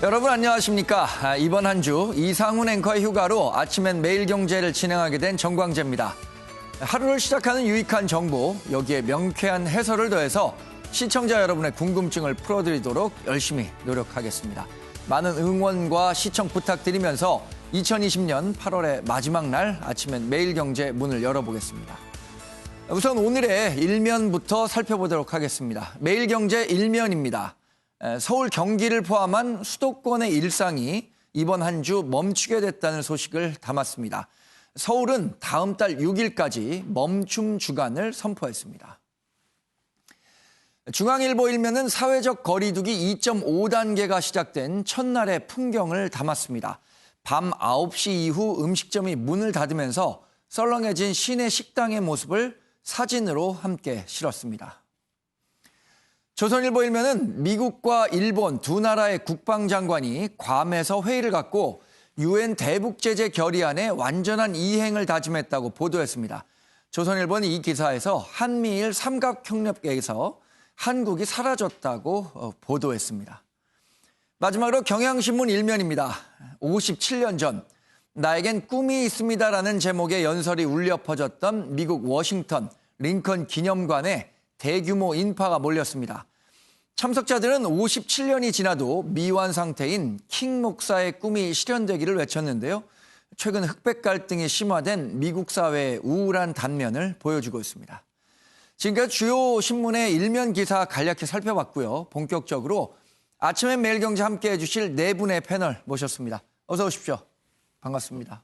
여러분 안녕하십니까. 이번 한 주 이상훈 앵커의 휴가로 아침엔 매일경제를 진행하게 된 정광재입니다. 하루를 시작하는 유익한 정보, 여기에 명쾌한 해설을 더해서 시청자 여러분의 궁금증을 풀어드리도록 열심히 노력하겠습니다. 많은 응원과 시청 부탁드리면서 2020년 8월의 마지막 날 아침엔 매일경제 문을 열어보겠습니다. 우선 오늘의 일면부터 살펴보도록 하겠습니다. 매일경제 일면입니다. 서울, 경기를 포함한 수도권의 일상이 이번 한 주 멈추게 됐다는 소식을 담았습니다. 서울은 다음 달 6일까지 멈춤 주간을 선포했습니다. 중앙일보 일면은 사회적 거리두기 2.5단계가 시작된 첫날의 풍경을 담았습니다. 밤 9시 이후 음식점이 문을 닫으면서 썰렁해진 시내 식당의 모습을 사진으로 함께 실었습니다. 조선일보 일면은 미국과 일본 두 나라의 국방장관이 괌에서 회의를 갖고 유엔 대북제재 결의안의 완전한 이행을 다짐했다고 보도했습니다. 조선일보는 이 기사에서 한미일 삼각협력에서 한국이 사라졌다고 보도했습니다. 마지막으로 경향신문 일면입니다. 57년 전 나에겐 꿈이 있습니다라는 제목의 연설이 울려 퍼졌던 미국 워싱턴 링컨 기념관에 대규모 인파가 몰렸습니다. 참석자들은 57년이 지나도 미완 상태인 킹 목사의 꿈이 실현되기를 외쳤는데요. 최근 흑백 갈등이 심화된 미국 사회의 우울한 단면을 보여주고 있습니다. 지금까지 주요 신문의 일면 기사 간략히 살펴봤고요. 본격적으로 아침엔 매일경제 함께해 주실 네 분의 패널 모셨습니다. 어서 오십시오. 반갑습니다.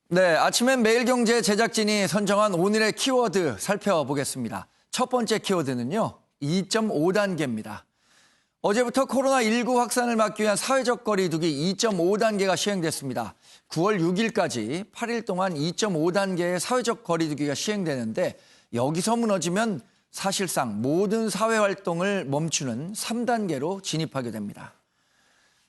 네, 아침엔 매일경제 제작진이 선정한 오늘의 키워드 살펴보겠습니다. 첫 번째 키워드는요, 2.5단계입니다. 어제부터 코로나19 확산을 막기 위한 사회적 거리두기 2.5단계가 시행됐습니다. 9월 6일까지 8일 동안 2.5단계의 사회적 거리두기가 시행되는데 여기서 무너지면 사실상 모든 사회활동을 멈추는 3단계로 진입하게 됩니다.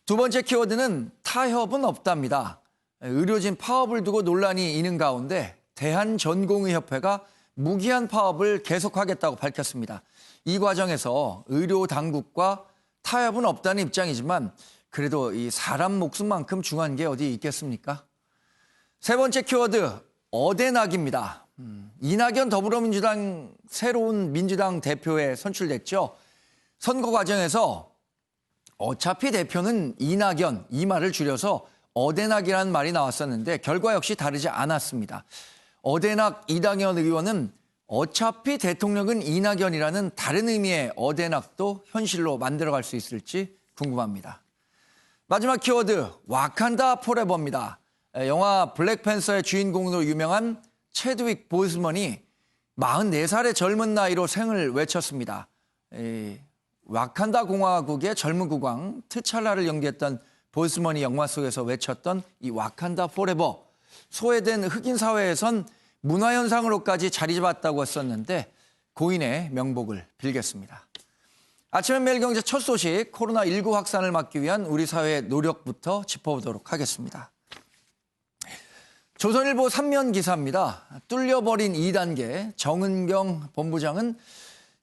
두 번째 키워드는 타협은 없답니다. 의료진 파업을 두고 논란이 있는 가운데 대한전공의협회가 무기한 파업을 계속하겠다고 밝혔습니다. 이 과정에서 의료당국과 타협은 없다는 입장이지만 그래도 이 사람 목숨만큼 중요한 게 어디 있겠습니까? 세 번째 키워드, 어대낙입니다. 이낙연 더불어민주당 새로운 민주당 대표에 선출됐죠. 선거 과정에서 어차피 대표는 이낙연, 이 말을 줄여서 어대낙이라는 말이 나왔었는데 결과 역시 다르지 않았습니다. 어대낙 이낙연 의원은 어차피 대통령은 이낙연이라는 다른 의미의 어대낙도 현실로 만들어갈 수 있을지 궁금합니다. 마지막 키워드, 와칸다 포레버입니다. 영화 블랙팬서의 주인공으로 유명한 체드윅 보스먼이 44살의 젊은 나이로 생을 외쳤습니다. 와칸다 공화국의 젊은 국왕 트찰라를 연기했던 보스먼이 영화 속에서 외쳤던 이 와칸다 포레버, 소외된 흑인 사회에선 문화현상으로까지 자리 잡았다고 했었는데 고인의 명복을 빌겠습니다. 아침엔 매일경제 첫 소식, 코로나19 확산을 막기 위한 우리 사회의 노력부터 짚어보도록 하겠습니다. 조선일보 3면 기사입니다. 뚫려버린 2단계, 정은경 본부장은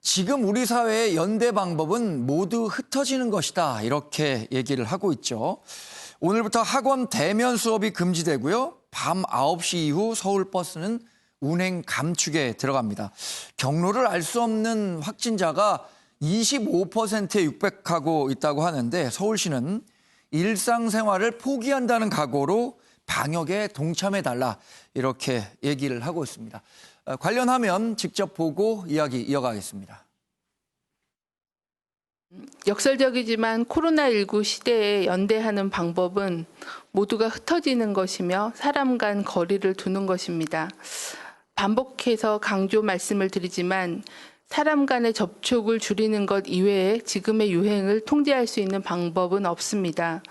지금 우리 사회의 연대 방법은 모두 흩어지는 것이다. 이렇게 얘기를 하고 있죠. 오늘부터 학원 대면 수업이 금지되고요. 밤 9시 이후 서울버스는 운행 감축에 들어갑니다. 경로를 알 수 없는 확진자가 25%에 육박하고 있다고 하는데 서울시는 일상생활을 포기한다는 각오로 방역에 동참해달라 이렇게 얘기를 하고 있습니다. 관련하면 직접 보고 이야기 이어가겠습니다. 역설적이지만 코로나19 시대에 연대하는 방법은 모두가 흩어지는 것이며 사람 간 거리를 두는 것입니다. 반복해서 강조 말씀을 드리지만 사람 간의 접촉을 줄이는 것 이외에 지금의 유행을 통제할 수 있는 방법은 없습니다.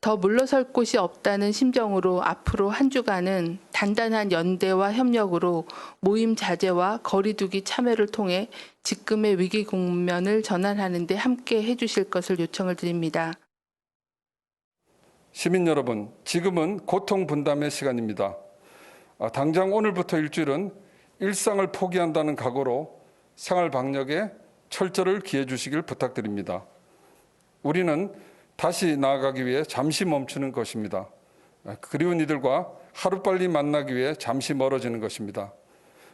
더 물러설 곳이 없다는 심정으로 앞으로 한 주간은 단단한 연대와 협력으로 모임 자제와 거리두기 참여를 통해 지금의 위기 국면을 전환하는 데 함께 해주실 것을 요청을 드립니다. 시민 여러분, 지금은 고통 분담의 시간입니다. 당장 오늘부터 일주일은 일상을 포기한다는 각오로 생활 방역에 철저를 기해 주시길 부탁드립니다. 우리는 다시 나아가기 위해 잠시 멈추는 것입니다. 그리운 이들과 하루빨리 만나기 위해 잠시 멀어지는 것입니다.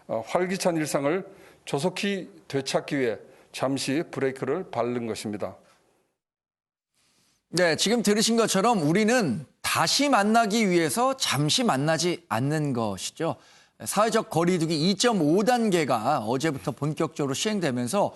활기찬 일상을 조속히 되찾기 위해 잠시 브레이크를 밟는 것입니다. 네, 지금 들으신 것처럼 우리는 다시 만나기 위해서 잠시 만나지 않는 것이죠. 사회적 거리두기 2.5단계가 어제부터 본격적으로 시행되면서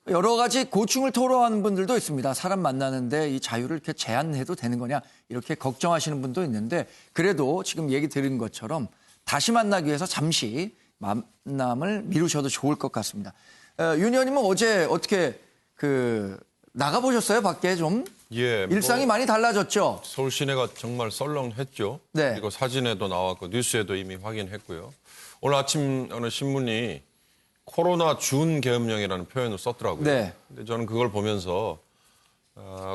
여러 가지 고충을 토로하는 분들도 있습니다. 사람 만나는데 이 자유를 이렇게 제한해도 되는 거냐 이렇게 걱정하시는 분도 있는데 그래도 지금 얘기 들은 것처럼 다시 만나기 위해서 잠시 만남을 미루셔도 좋을 것 같습니다. 윤 의원님은 어제 어떻게 나가보셨어요? 밖에 좀? 예, 일상이 많이 달라졌죠? 서울 시내가 정말 썰렁했죠. 네. 그리고 사진에도 나왔고 뉴스에도 이미 확인했고요. 오늘 아침 어느 신문이 코로나 준계엄령이라는 표현을 썼더라고요. 네. 근데 저는 그걸 보면서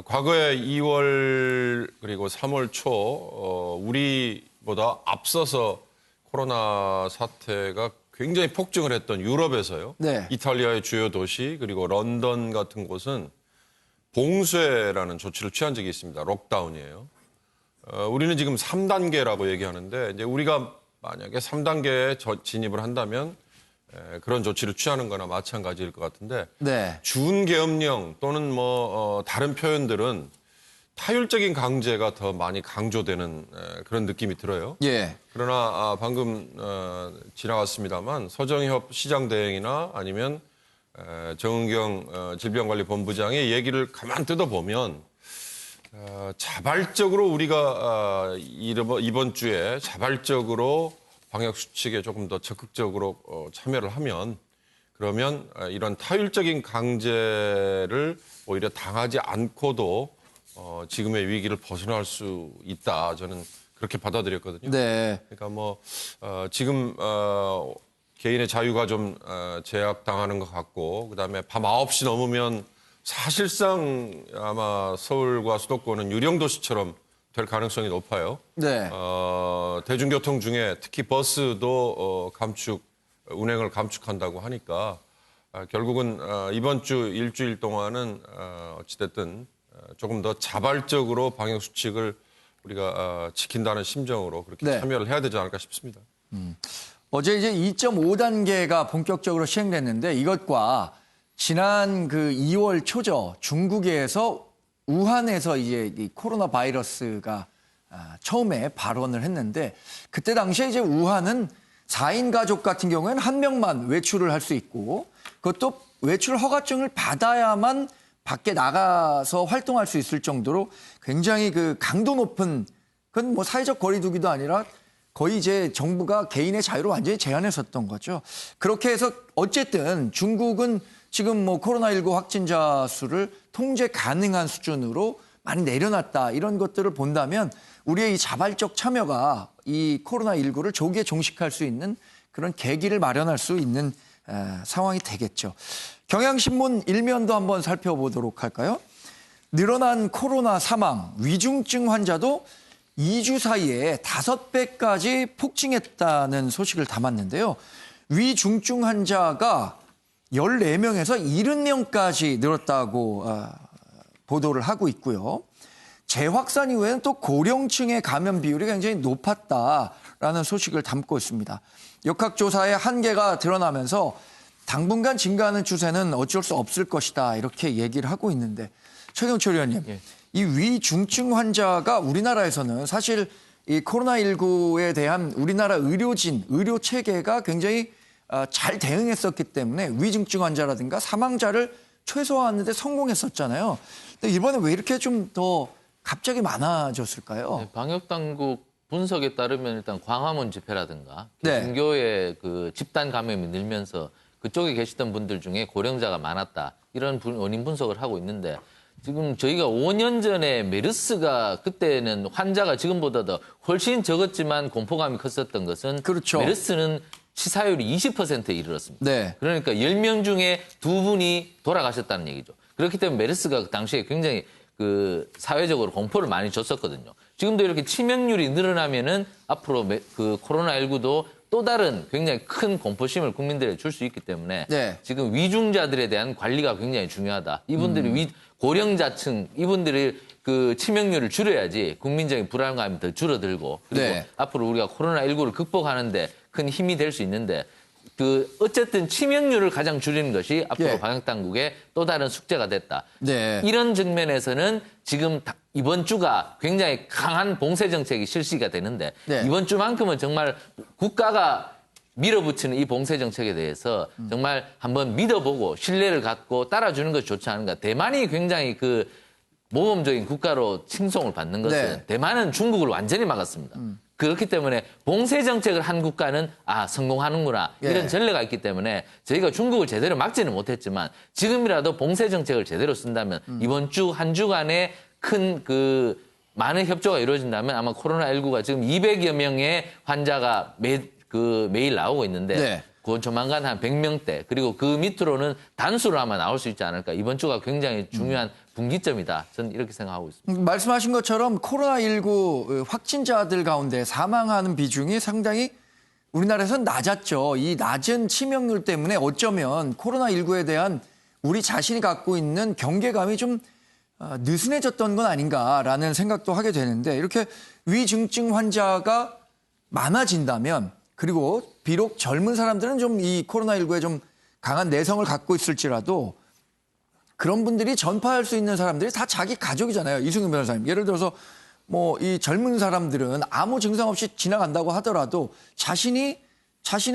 과거에 2월 그리고 3월 초 우리보다 앞서서 코로나 사태가 굉장히 폭증을 했던 유럽에서요. 네. 이탈리아의 주요 도시 그리고 런던 같은 곳은 봉쇄라는 조치를 취한 적이 있습니다. 록다운이에요. 우리는 지금 3단계라고 얘기하는데 이제 우리가 만약에 3단계에 진입을 한다면 그런 조치를 취하는 거나 마찬가지일 것 같은데 네. 준계엄령 또는 다른 표현들은 타율적인 강제가 더 많이 강조되는 그런 느낌이 들어요. 예. 그러나 방금 지나갔습니다만 서정협 시장대행이나 아니면 정은경 질병관리본부장의 얘기를 가만 뜯어보면 자발적으로 우리가 이번 주에 자발적으로 방역수칙에 조금 더 적극적으로 참여를 하면 그러면 이런 타율적인 강제를 오히려 당하지 않고도 지금의 위기를 벗어날 수 있다. 저는 그렇게 받아들였거든요. 네. 그러니까 지금 개인의 자유가 좀 제약당하는 것 같고 그다음에 밤 9시 넘으면 사실상 아마 서울과 수도권은 유령도시처럼 될 가능성이 높아요. 네. 대중교통 중에 특히 버스도 운행을 감축한다고 하니까 결국은 이번 주 일주일 동안은 어찌됐든 조금 더 자발적으로 방역수칙을 우리가 지킨다는 심정으로 그렇게 네. 참여를 해야 되지 않을까 싶습니다. 어제 이제 2.5단계가 본격적으로 시행됐는데 이것과 지난 2월 초죠. 중국에서 우한에서 이제 이 코로나 바이러스가 처음에 발원을 했는데 그때 당시에 이제 우한은 4인 가족 같은 경우에는 한 명만 외출을 할 수 있고 그것도 외출 허가증을 받아야만 밖에 나가서 활동할 수 있을 정도로 굉장히 강도 높은 그건 뭐 사회적 거리두기도 아니라 거의 이제 정부가 개인의 자유를 완전히 제한했었던 거죠. 그렇게 해서 어쨌든 중국은 지금 코로나19 확진자 수를 통제 가능한 수준으로 많이 내려놨다. 이런 것들을 본다면 우리의 이 자발적 참여가 이 코로나19를 조기에 종식할 수 있는 그런 계기를 마련할 수 있는 상황이 되겠죠. 경향신문 일면도 한번 살펴보도록 할까요? 늘어난 코로나 사망, 위중증 환자도 2주 사이에 5배까지 폭증했다는 소식을 담았는데요. 위중증 환자가 14명에서 70명까지 늘었다고 보도를 하고 있고요. 재확산 이후에는 또 고령층의 감염 비율이 굉장히 높았다라는 소식을 담고 있습니다. 역학조사의 한계가 드러나면서 당분간 증가하는 추세는 어쩔 수 없을 것이다 이렇게 얘기를 하고 있는데 최경철 의원님, 예. 이 위중증 환자가 우리나라에서는 사실 이 코로나19에 대한 우리나라 의료 체계가 굉장히 잘 대응했었기 때문에 위중증 환자라든가 사망자를 최소화하는 데 성공했었잖아요. 근데 이번에 왜 이렇게 좀 더 갑자기 많아졌을까요? 네, 방역당국 분석에 따르면 일단 광화문 집회라든가 네. 종교의 집단 감염이 늘면서 그쪽에 계시던 분들 중에 고령자가 많았다. 이런 원인 분석을 하고 있는데 지금 저희가 5년 전에 메르스가 그때는 환자가 지금보다도 훨씬 적었지만 공포감이 컸었던 것은 그렇죠. 메르스는 치사율이 20%에 이르렀습니다. 네. 그러니까 10명 중에 2분이 돌아가셨다는 얘기죠. 그렇기 때문에 메르스가 그 당시에 굉장히 사회적으로 공포를 많이 줬었거든요. 지금도 이렇게 치명률이 늘어나면은 앞으로 코로나19도 또 다른 굉장히 큰 공포심을 국민들에게 줄 수 있기 때문에 네. 지금 위중자들에 대한 관리가 굉장히 중요하다. 이분들이 고령자층 이분들이 그 치명률을 줄여야지 국민적인 불안감이 더 줄어들고 그리고 네. 앞으로 우리가 코로나19를 극복하는데 큰 힘이 될 수 있는데 그 어쨌든 치명률을 가장 줄이는 것이 앞으로 예. 방역 당국의 또 다른 숙제가 됐다. 네. 이런 측면에서는 지금 이번 주가 굉장히 강한 봉쇄 정책이 실시가 되는데 네. 이번 주만큼은 정말 국가가 밀어붙이는 이 봉쇄 정책에 대해서 정말 한번 믿어보고 신뢰를 갖고 따라주는 것이 좋지 않은가. 대만이 굉장히 그 모범적인 국가로 칭송을 받는 것은 네. 대만은 중국을 완전히 막았습니다. 그렇기 때문에 봉쇄 정책을 한 국가는 성공하는구나 예. 이런 전례가 있기 때문에 저희가 중국을 제대로 막지는 못했지만 지금이라도 봉쇄 정책을 제대로 쓴다면 이번 주 한 주간에 큰 그 많은 협조가 이루어진다면 아마 코로나19가 지금 200여 명의 환자가 매일 나오고 있는데 네. 그건 조만간 한 100명대 그리고 그 밑으로는 단수로 아마 나올 수 있지 않을까. 이번 주가 굉장히 중요한 분기점이다. 저는 이렇게 생각하고 있습니다. 말씀하신 것처럼 코로나19 확진자들 가운데 사망하는 비중이 상당히 우리나라에서는 낮았죠. 이 낮은 치명률 때문에 어쩌면 코로나19에 대한 우리 자신이 갖고 있는 경계감이 좀 느슨해졌던 건 아닌가라는 생각도 하게 되는데 이렇게 위중증 환자가 많아진다면 그리고 비록 젊은 사람들은 좀 이 코로나19에 좀 강한 내성을 갖고 있을지라도 그런 분들이 전파할 수 있는 사람들이 다 자기 가족이잖아요. 이승윤 변호사님. 예를 들어서 뭐 이 젊은 사람들은 아무 증상 없이 지나간다고 하더라도 자신의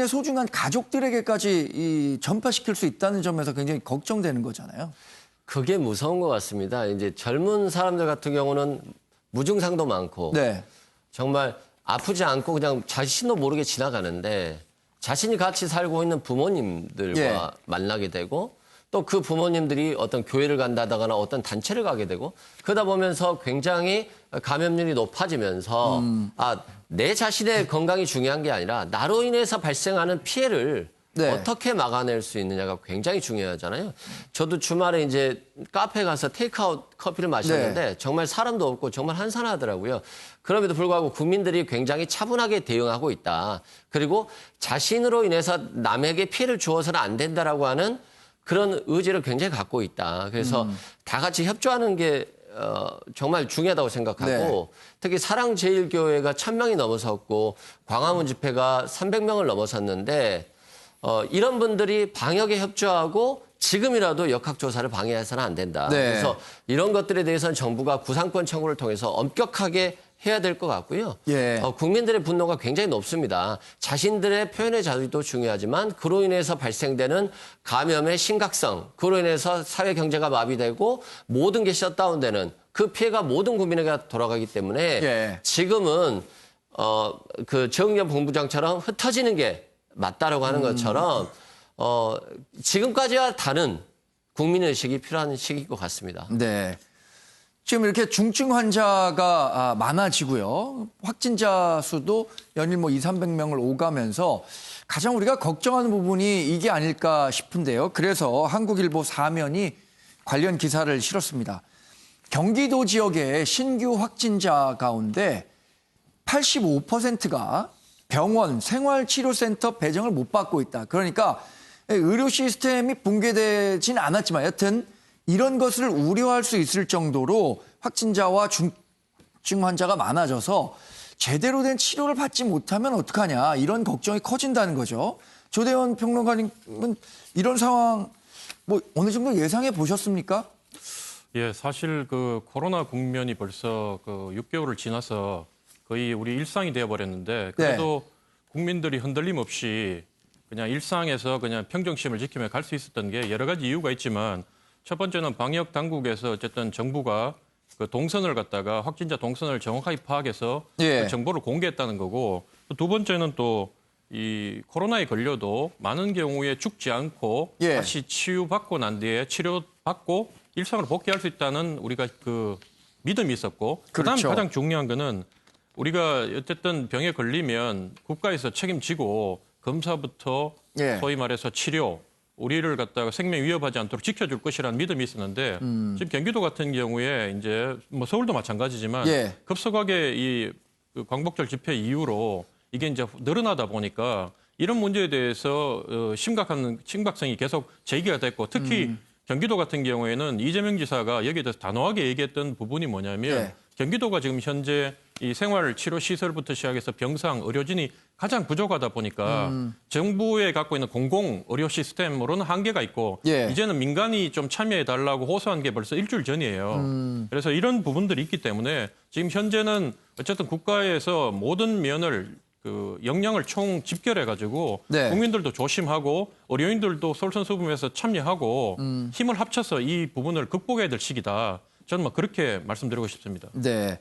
소중한 가족들에게까지 이 전파시킬 수 있다는 점에서 굉장히 걱정되는 거잖아요. 그게 무서운 것 같습니다. 이제 젊은 사람들 같은 경우는 무증상도 많고 네. 정말 아프지 않고 그냥 자신도 모르게 지나가는데 자신이 같이 살고 있는 부모님들과 예. 만나게 되고 또 그 부모님들이 어떤 교회를 간다거나 어떤 단체를 가게 되고 그러다 보면서 굉장히 감염률이 높아지면서 내 자신의 건강이 중요한 게 아니라 나로 인해서 발생하는 피해를 네. 어떻게 막아낼 수 있느냐가 굉장히 중요하잖아요. 저도 주말에 이제 카페 가서 테이크아웃 커피를 마셨는데 네. 정말 사람도 없고 정말 한산하더라고요. 그럼에도 불구하고 국민들이 굉장히 차분하게 대응하고 있다. 그리고 자신으로 인해서 남에게 피해를 주어서는 안 된다라고 하는 그런 의지를 굉장히 갖고 있다. 그래서 다 같이 협조하는 게 정말 중요하다고 생각하고 네. 특히 사랑제일교회가 1000명이 넘어섰고 광화문 집회가 300명을 넘어섰는데 이런 분들이 방역에 협조하고 지금이라도 역학조사를 방해해서는 안 된다. 네. 그래서 이런 것들에 대해서는 정부가 구상권 청구를 통해서 엄격하게 해야 될 것 같고요. 예. 국민들의 분노가 굉장히 높습니다. 자신들의 표현의 자유도 중요하지만 그로 인해서 발생되는 감염의 심각성, 그로 인해서 사회 경제가 마비되고 모든 게 셧다운되는 그 피해가 모든 국민에게 돌아가기 때문에 예. 지금은 그 정의연 본부장처럼 흩어지는 게 맞다라고 하는 것처럼 지금까지와 다른 국민의식이 필요한 시기일 것 같습니다. 네. 지금 이렇게 중증 환자가 많아지고요. 확진자 수도 연일 뭐 200~300명을 오가면서 가장 우리가 걱정하는 부분이 이게 아닐까 싶은데요. 그래서 한국일보 사면이 관련 기사를 실었습니다. 경기도 지역의 신규 확진자 가운데 85%가 병원, 생활치료센터 배정을 못 받고 있다. 그러니까 의료 시스템이 붕괴되진 않았지만 여튼 이런 것을 우려할 수 있을 정도로 확진자와 중증 환자가 많아져서 제대로 된 치료를 받지 못하면 어떡하냐 이런 걱정이 커진다는 거죠. 조대원 평론가님은 이런 상황 뭐 어느 정도 예상해 보셨습니까? 예, 사실 그 코로나 국면이 벌써 그 6개월을 지나서 거의 우리 일상이 되어버렸는데 그래도 국민들이 흔들림 없이 그냥 일상에서 그냥 평정심을 지키며 갈 수 있었던 게 여러 가지 이유가 있지만 첫 번째는 방역 당국에서 어쨌든 정부가 그 동선을 갖다가 확진자 동선을 정확하게 파악해서 예. 그 정보를 공개했다는 거고 두 번째는 또 이 코로나에 걸려도 많은 경우에 죽지 않고 예. 다시 치유받고 난 뒤에 치료받고 일상으로 복귀할 수 있다는 우리가 그 믿음이 있었고 그다음 그렇죠. 가장 중요한 거는 우리가 어쨌든 병에 걸리면 국가에서 책임지고 검사부터 예. 소위 말해서 치료 우리를 갖다가 생명 위협하지 않도록 지켜줄 것이라는 믿음이 있었는데 지금 경기도 같은 경우에 이제 뭐 서울도 마찬가지지만 예. 급속하게 이 광복절 집회 이후로 이게 이제 늘어나다 보니까 이런 문제에 대해서 심각성이 계속 제기가 됐고 특히 경기도 같은 경우에는 이재명 지사가 여기에 대해서 단호하게 얘기했던 부분이 뭐냐면 네. 경기도가 지금 현재 이 생활치료시설부터 시작해서 병상, 의료진이 가장 부족하다 보니까 정부에 갖고 있는 공공 의료 시스템으로는 한계가 있고 예. 이제는 민간이 좀 참여해달라고 호소한 게 벌써 일주일 전이에요. 그래서 이런 부분들이 있기 때문에 지금 현재는 어쨌든 국가에서 모든 면을 그 역량을 총 집결해가지고 네. 국민들도 조심하고 의료인들도 솔선수범해서 참여하고 힘을 합쳐서 이 부분을 극복해야 될 시기다. 저는 뭐 그렇게 말씀드리고 싶습니다. 네.